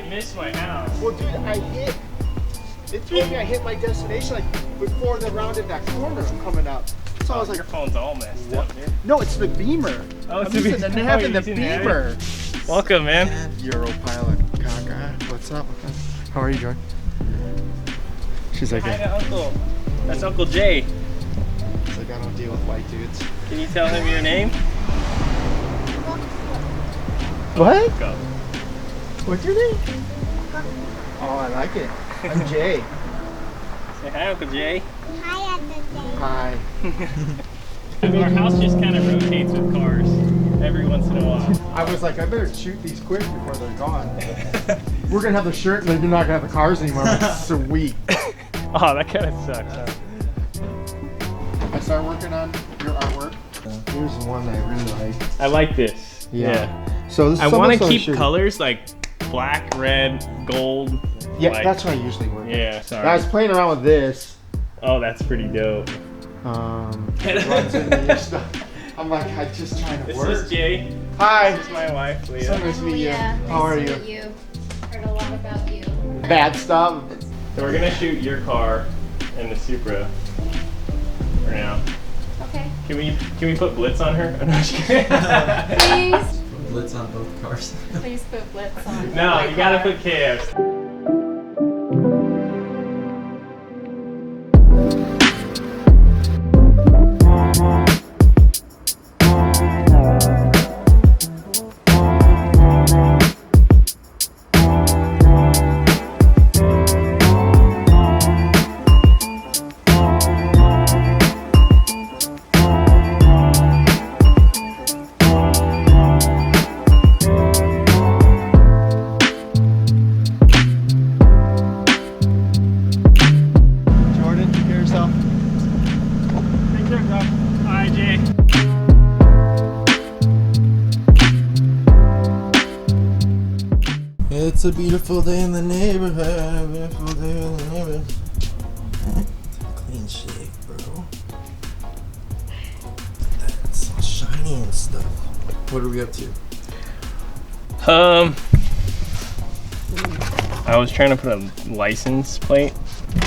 missed my house. Well, dude, it told me I hit my destination like before they rounded that corner coming up. So I was like, your phone's all messed up, dude. no, it's the Beamer. Oh, it's I'm the using Beamer. the nav and Oh, the you're using the Beamer. Welcome, man. Europilot Gaga. What's up? How are you, Jordan? She's like, Hi to Uncle. That's Uncle Jay. she's like, I don't deal with white dudes. Can you tell him your name? What? Go. What's your name? Oh, I like it. I'm Jay. Say hi, Uncle Jay. Hi, Uncle Jay. Hi. Our house just kind of rotates with cars every once in a while. I was like, I better shoot these quick before they're gone. We're gonna have the shirt and then you're not gonna have the cars anymore. I'm like, sweet. Oh, that kind of sucks, huh? I start working on your artwork. Here's one that I really like. I like this. Yeah. So this is I want to almost keep shooting. colors like black, red, gold. Yeah, like, that's what I usually work. Yeah, sorry. I was playing around with this. Oh, that's pretty dope. It runs into your stuff. I'm like, I'm just trying to This work. is Jay. Hi. This is my wife, So Leah. nice to meet you. Leah, How are nice you? to meet you. Heard a lot about you. Bad stuff. So we're gonna shoot your car and the Supra for now. Okay. Can we put Blitz on her? I'm not just kidding. Please, Blitz on both cars. please put Blitz on. No, my you gotta car. put KFs. Jordan, take care of yourself. Take care, bro. Hi, Jay. It's a beautiful day in the neighborhood. Beautiful day in the neighborhood. Clean shave, bro. That's all shiny and stuff. What are we up to? I was trying to put a license plate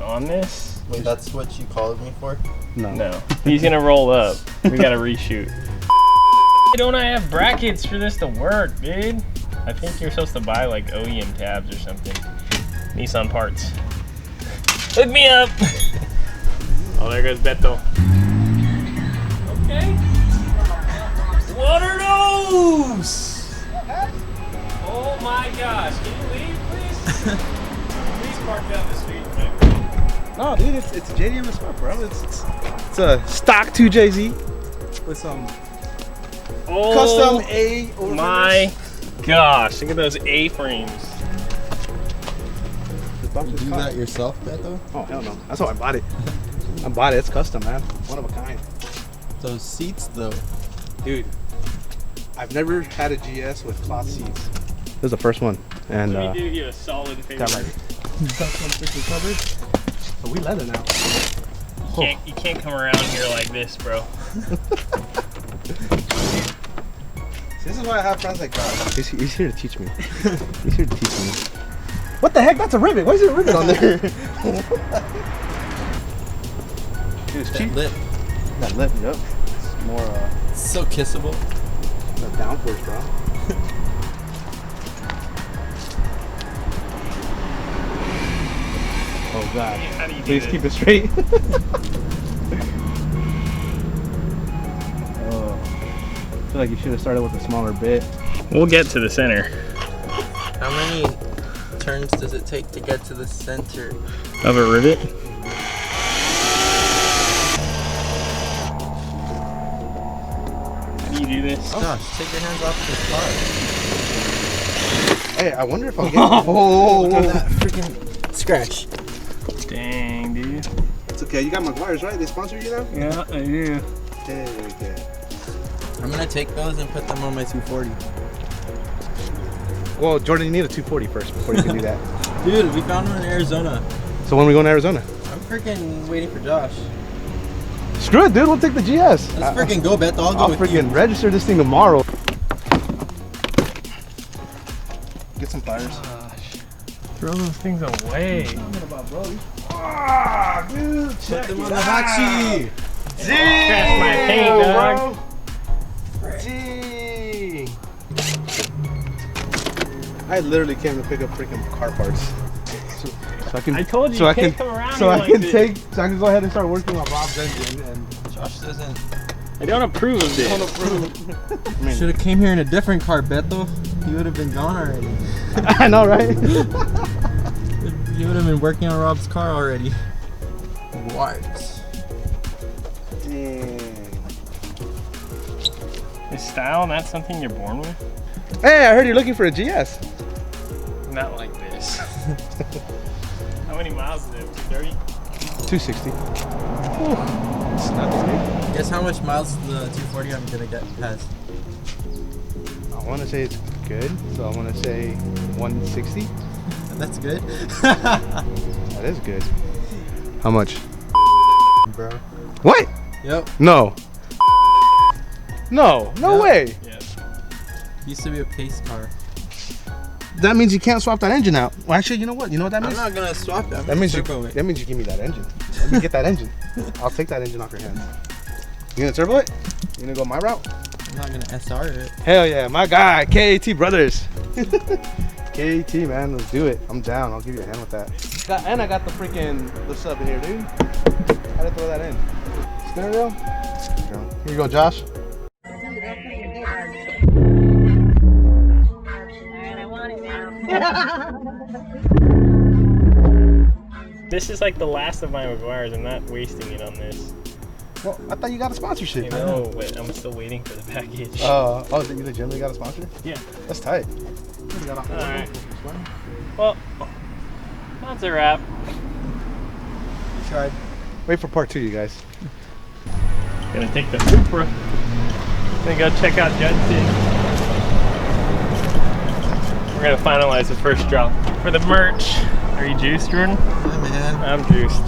on this. Wait, that's what you called me for? No, he's gonna roll up. We gotta reshoot. Don't I have brackets for this to work, dude? I think you're supposed to buy like OEM tabs or something. Nissan parts. Hook me up! Oh, there goes Beto. Okay. What are those? Oh my gosh, can you leave, please? Please park down the street, man. No, dude, it's JDM as fuck, bro. It's a stock 2JZ with some Oh custom A over my gosh, look at those A-frames. You do that yourself, Beto? Oh, hell no. That's how I bought it. I bought it. It's custom, man. One of a kind. Those seats, though. Dude, I've never had a GS with cloth seats. This is the first one. And Let me do you a solid favor. got like custom freaking covers. So we leather now. You can't come around here like this, bro. This is why I have friends like that. He's here to teach me. He's here to teach me. What the heck? That's a rivet. Why is there a rivet on there? Dude, it's That cheap. lip. That lip, yep. It's more It's so kissable. the downforce, bro. Oh god. How do you do Please this? keep it straight. Oh. I feel like you should have started with a smaller bit. We'll get to the center How many turns does it take to get to the center? of a rivet. How do you do this? Josh, take your hands off the car. Hey, I wonder if I'll get oh, That freaking scratch. Dang, dude. It's okay. You got McGuire's, right? They sponsor you now? Yeah, I do. Okay. I'm gonna take those and put them on my 240. Well, Jordan, you need a 240 first before you can do that. Dude, we found one in Arizona. So when we go to Arizona? I'm freaking waiting for Josh. Screw it, dude. We'll take the GS. Let's freaking go, Beto. I'll go I'll with freaking you. register this thing tomorrow. Get some pliers. throw those things away. Ah, dude, check Put them it on the out. Hachi. Scratch my paint, dog. Gee. I literally came to pick up freaking car parts. So I can. I told you, so you I can't can, come around So here I like can this. take. So I can go ahead and start working on Rob's engine and. Josh doesn't. I don't approve of this. Should have came here in a different car, Beto. You would have been gone already. I know, right? You would have been working on Rob's car already. What? Dang. Is style not something you're born with? Hey, I heard you're looking for a GS. Not like this. How many miles is it? 30? 260. It's nothing, dude. Guess how much miles the 240 I'm gonna get past? I want to say it's good, so I want to say 160. That's good. That is good. How much? Bro. What? Yep. No. No Yeah. way. Yeah. Used to be a pace car. That means you can't swap that engine out. Well, actually, you know what? You know what that I'm means? not gonna swap that. That means you. turbo it. That means you give me that engine. Let me get that engine. I'll take that engine off your hands. You gonna turbo it? You gonna go my route? I'm not gonna SR it. Hell yeah, my guy, KAT Brothers. KAT, man, let's do it. I'm down. I'll give you a hand with that. And I got the freaking the sub in here, dude. How did I throw that in? Spinner wheel? Here you go, Josh. This is like the last of my McGuire's. I'm not wasting it on this. Well, I thought you got a sponsorship. I know, but I'm still waiting for the package. Oh, you legitimately got a sponsor? Yeah. That's tight. Alright. Well, that's a wrap. You tried. Wait for part 2, you guys. Gonna take the Supra. Gonna go check out Judson. We're gonna finalize the first drop for the merch. Are you juiced, Jordan? Yeah, man. I'm juiced.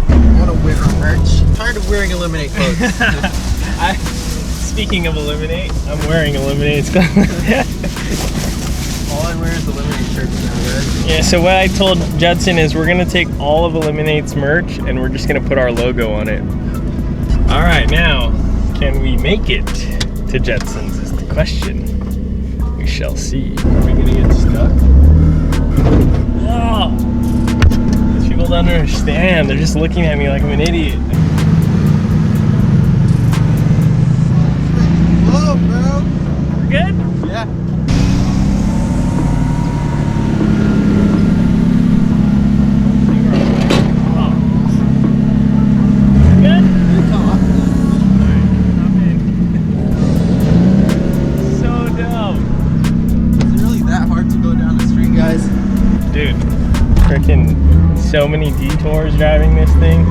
I wanna wear merch. I'm tired of wearing Eliminate clothes. Speaking of Eliminate, I'm wearing Eliminate's clothes. All I wear is Eliminate shirts now, guys. Yeah, so what I told Judson is we're gonna take all of Eliminate's merch and we're just gonna put our logo on it. All right, now, can we make it to Judson's is the question. We shall see. Are we gonna get stuck? Oh, these people don't understand. They're just looking at me like I'm an idiot. Whoa, bro. We're good? Yeah. Good? Good call. So dumb. Is it really that hard to go down the street, guys? Dude, freaking so many detours driving this thing.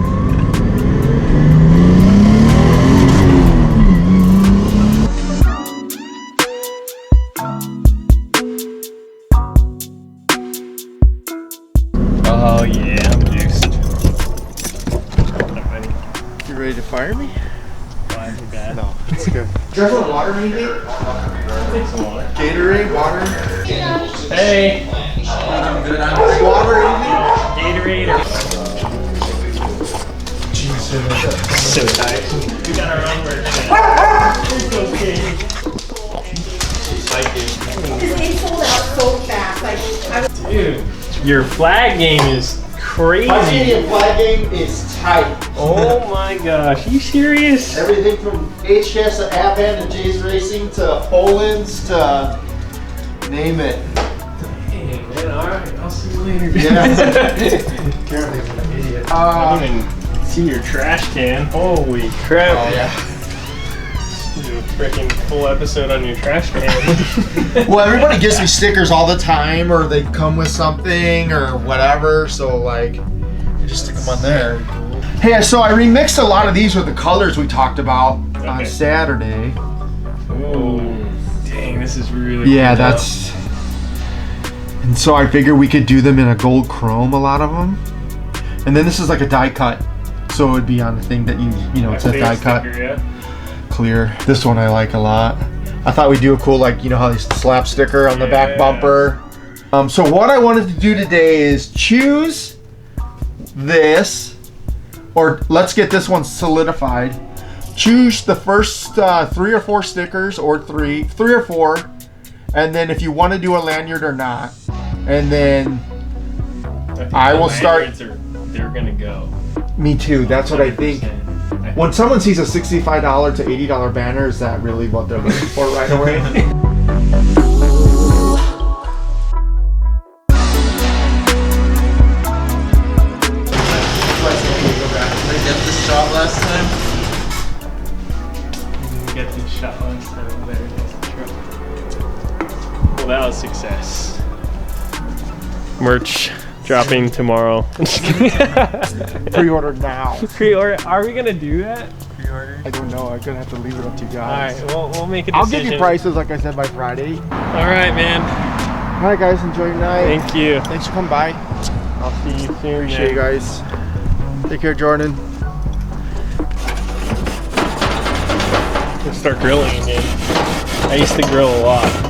Oh yeah, I'm juiced. I'm ready. You ready to fire me? Why is it bad? No, it's good. Do you guys want water, maybe? Take some water. Gatorade, water. Hey, Good. I'm Water, anything? Gatorade or so tight. We got our own merch. It's okay. Like it. Because they sold out so fast. Like, I was Dude, your flag game is crazy. Canadian flag game is tight. Oh my gosh, are you serious? Everything from HKS to Avan to Jay's Racing to Poland's to name it. Hey man, alright, I'll see you later. Yeah. Apparently, I'm an idiot. I didn't even see your trash can. Holy crap. Oh yeah. Do a freaking full episode on your trash can. Well, everybody gives me stickers all the time, or they come with something, or whatever. So like, I just stick them on there. Hey, so I remixed a lot of these with the colors we talked about on Okay. Saturday. Ooh, dang, this is really Yeah, cool. that's. And so I figured we could do them in a gold chrome, a lot of them. And then this is like a die cut, so it would be on the thing that you know, it says Clear die cut. sticker, yeah. Clear. This one I like a lot. I thought we'd do a cool, like, you know how they slap sticker on the Yeah. back bumper. So what I wanted to do today is choose this, or let's get this one solidified. Choose the first 3 or 4 stickers, or three or 4, and then if you want to do a lanyard or not, and then I will start. They're gonna go. Me too. That's what I think. When someone sees a $65 to $80 banner, is that really what they're looking for right away? Get this shot last time. Get this shot last time. There, that's the truck. Well, that was success. Merch dropping tomorrow. I'm just kidding. Pre-order now. Pre-order. Are we gonna do that? Pre-order. I don't know. I'm gonna have to leave it up to you guys. All right. We'll make a decision. I'll give you prices, like I said, by Friday. All right, man. All right, guys. Enjoy your night. Thank you. Thanks for coming by. I'll see you soon. Appreciate you guys. Take care, Jordan. Let's start grilling again. I used to grill a lot.